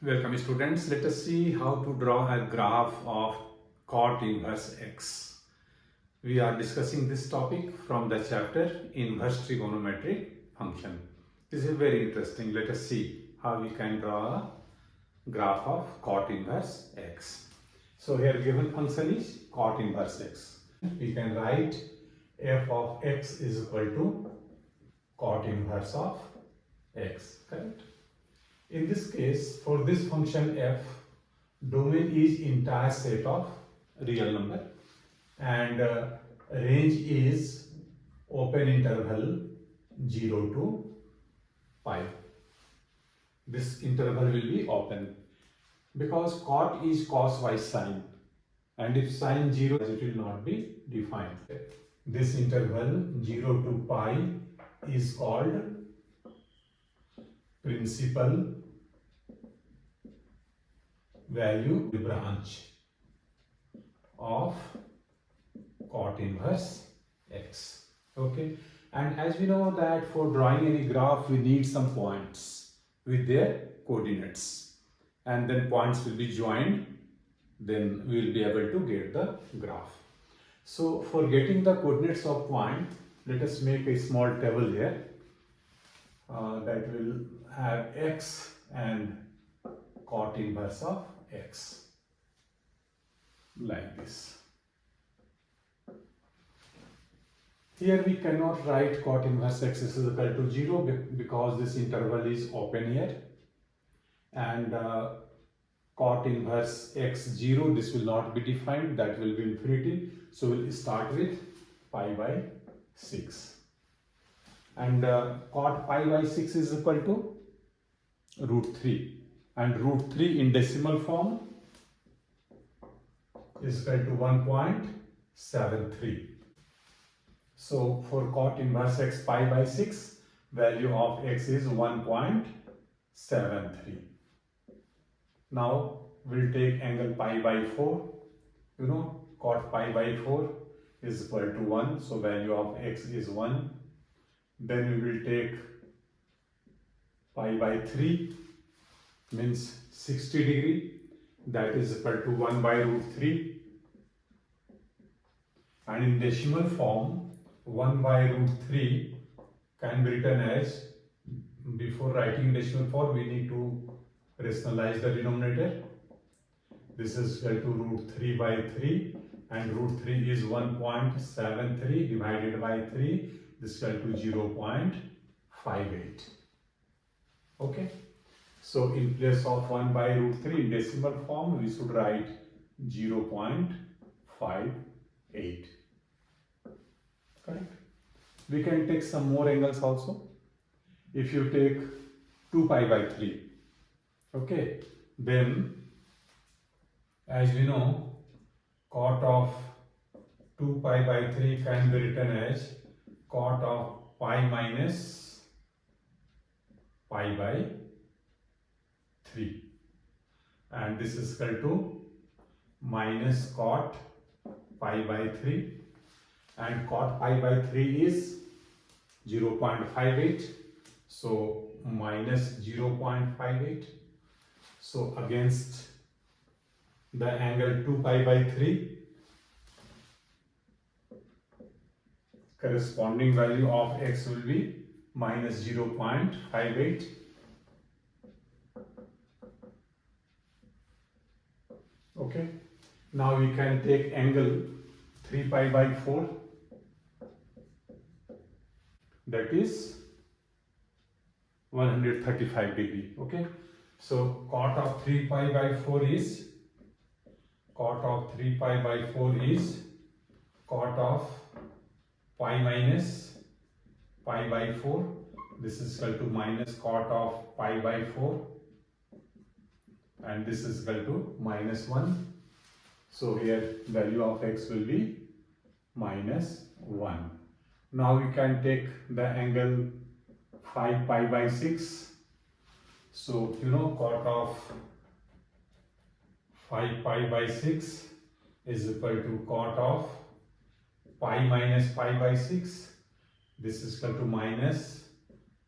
Welcome students. Let us see how to draw a graph of cot inverse x. We are discussing this topic from the chapter inverse trigonometric function. This is very interesting. Let us see how we can draw a graph of cot inverse x. So here given function is cot inverse x. We can write f of x is equal to cot inverse of x, correct? In this case, for this function f, domain is entire set of real number and range is open interval 0 to pi. This interval will be open because cot is cos by sine, and if sine 0 it will not be defined. This interval 0 to pi is called principal value branch of cot inverse x. Okay, and as we know that for drawing any graph we need some points with their coordinates, and then points will be joined, then we will be able to get the graph. So for getting the coordinates of point, let us make a small table here that will have x and cot inverse of x like this. Here we cannot write cot inverse x is equal to 0 because this interval is open here, and cot inverse x 0, this will not be defined, that will be infinity. So we'll start with pi by 6, and cot pi by 6 is equal to root 3, and root 3 in decimal form is equal to 1.73. So for cot inverse x pi by 6, value of x is 1.73. Now we'll take angle pi by 4. You know, cot pi by 4 is equal to 1, so value of x is 1. Then we will take pi by 3, means 60 degree, that is equal to 1 by root 3, and in decimal form 1 by root 3 can be written as, before writing decimal form we need to rationalize the denominator. This is equal to root 3 by 3, and root 3 is 1.73 divided by 3, this is equal to 0.58. Okay, so in place of 1 by root 3 in decimal form we should write 0.58. Correct? We can take some more angles also. If you take 2 pi by 3, okay, then as we know, cot of 2 pi by 3 can be written as cot of pi minus pi by 3, and this is equal to minus cot pi by 3, and cot pi by 3 is 0.58, so minus 0.58. So against the angle 2 pi by 3, corresponding value of x will be minus 0.58. Okay, now we can take angle 3 pi by 4, that is 135 degree. Okay, so cot of 3 pi by 4 is cot of pi minus pi by 4. This is equal to minus cot of pi by 4, and this is equal to minus 1. So here value of x will be minus 1. Now we can take the angle 5 pi by 6. So you know, cot of 5 pi by 6 is equal to cot of pi minus pi by 6. This is equal to minus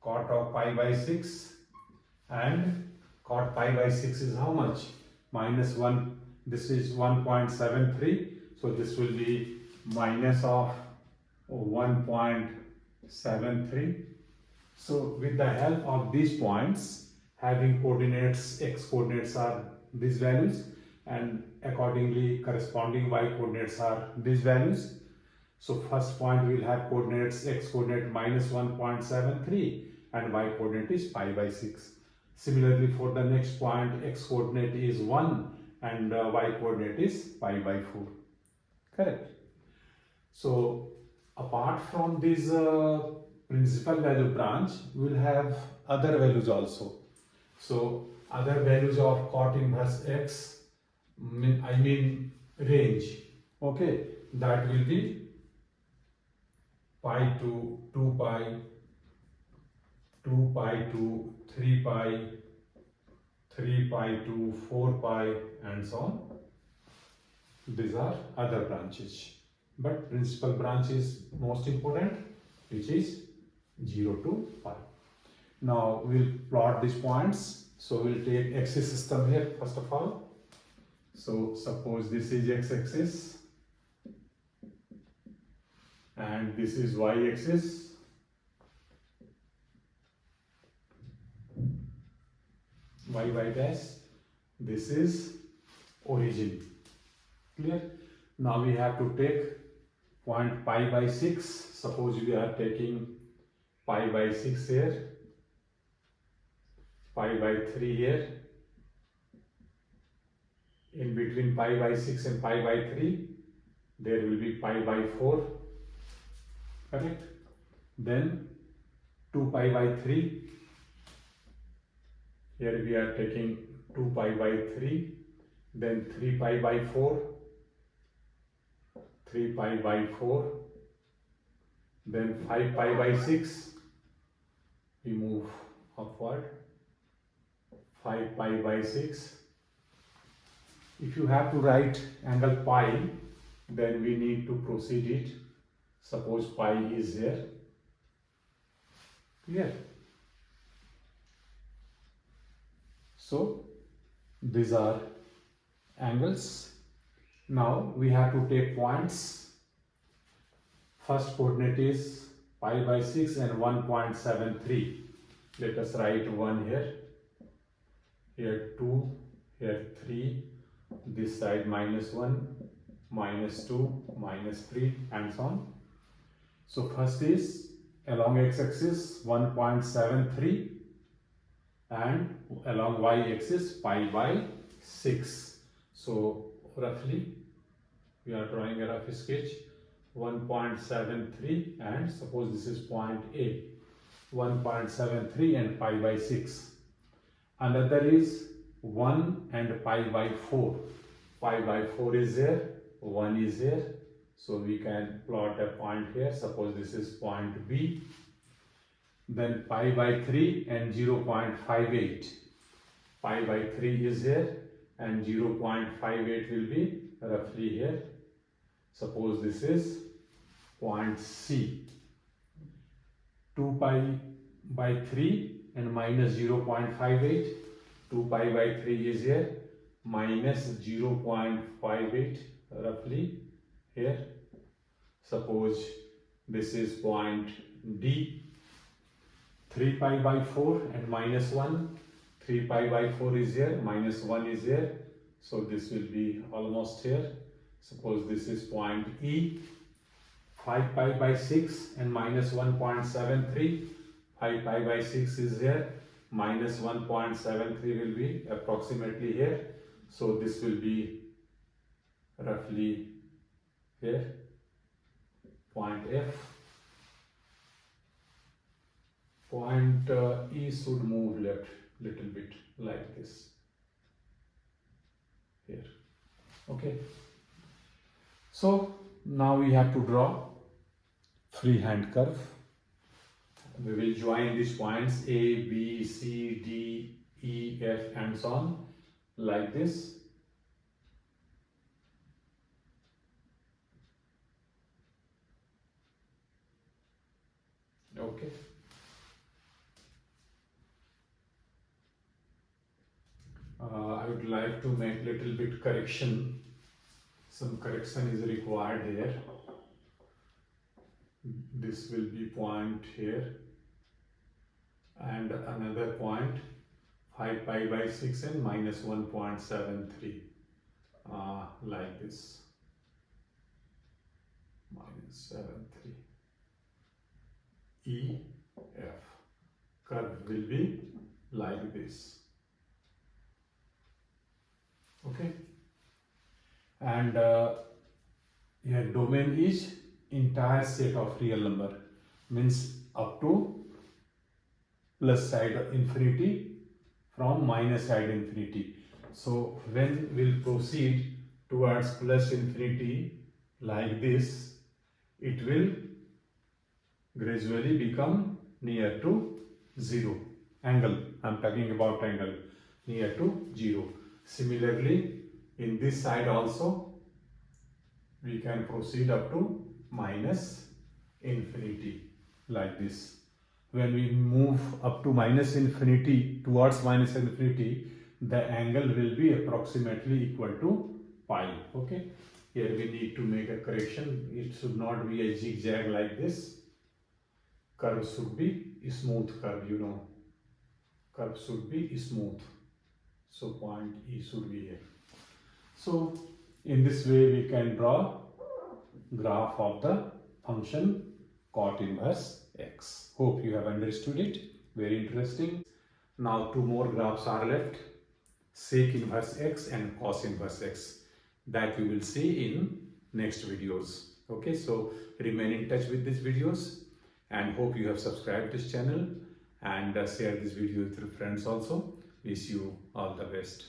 cot of pi by 6, and Cot pi by 6 is how much? Minus 1. This is 1.73. So this will be minus of 1.73. So with the help of these points, having coordinates, x coordinates are these values, and accordingly corresponding y coordinates are these values. So first point will have coordinates, x coordinate minus 1.73 and y coordinate is pi by 6. Similarly for the next point, x coordinate is 1 and y coordinate is pi by 4. Correct. So apart from this principal value branch, we will have other values also. So other values of cot inverse x, I mean range, okay, that will be pi to 2 pi, 2 pi to 3 pi, 3 pi to 4 pi, and so on. These are other branches, but principal branch is most important, which is 0 to pi. Now we'll plot these points. So we'll take axis system here first of all. So suppose this is x-axis and this is y-axis. Y dash. This is origin. Clear? Now we have to take point pi by 6. Suppose we are taking pi by 6 here, pi by 3 here. In between pi by 6 and pi by 3, there will be pi by 4. Correct? Then 2 pi by 3. Here we are taking 2 pi by 3. Then 3 pi by 4. 3 pi by 4. Then 5 pi by 6. We move upward. 5 pi by 6. If you have to write angle pi, then we need to proceed it. Suppose pi is here. Clear? So these are angles. Now we have to take points. First coordinate is pi by 6 and 1.73. Let us write 1 here. Here 2, here 3, this side minus 1, minus 2, minus 3, and so on. So first is along x-axis 1.73 and along y-axis pi by 6. So roughly we are drawing a rough sketch. 1.73 and suppose this is point A. 1.73 and pi by 6. Another is 1 and pi by 4. Pi by 4 is here, 1 is here. So we can plot a point here. Suppose this is point B. Then pi by 3 and 0.58. Pi by 3 is here and 0.58 will be roughly here. Suppose this is point C. 2 pi by 3 and minus 0.58. 2 pi by 3 is here, minus 0.58 roughly here. Suppose this is point D. 3 pi by 4 and minus 1. 3 pi by 4 is here, minus 1 is here. So this will be almost here. Suppose this is point E. 5 pi by 6 and minus 1.73. 5 pi by 6 is here, minus 1.73 will be approximately here. So this will be roughly here, point F. Point E should move left little bit like this here. Okay. So now we have to draw freehand curve. We will join these points A, B, C, D, E, F, and so on like this. Okay. I would like to make little bit correction. Some correction is required here. This will be point here and another point 5 pi by 6 and minus 1.73 like this, minus 73 EF. Curve will be like this. Okay, and your domain is entire set of real number, means up to plus side infinity from minus side infinity. So when we'll proceed towards plus infinity like this, it will gradually become near to 0. Angle, I'm talking about angle, near to 0. Similarly, in this side also, we can proceed up to minus infinity like this. When we move up to minus infinity, towards minus infinity, the angle will be approximately equal to pi. Okay, here we need to make a correction. It should not be a zigzag like this. Curve should be a smooth curve, you know. Curve should be smooth. So point E should be here. So in this way we can draw graph of the function cot inverse x. Hope you have understood it. Very interesting. Now two more graphs are left, sec inverse x and cos inverse x, that you will see in next videos. Okay, so remain in touch with these videos and hope you have subscribed this channel and share this video with your friends also. Wish you all the best.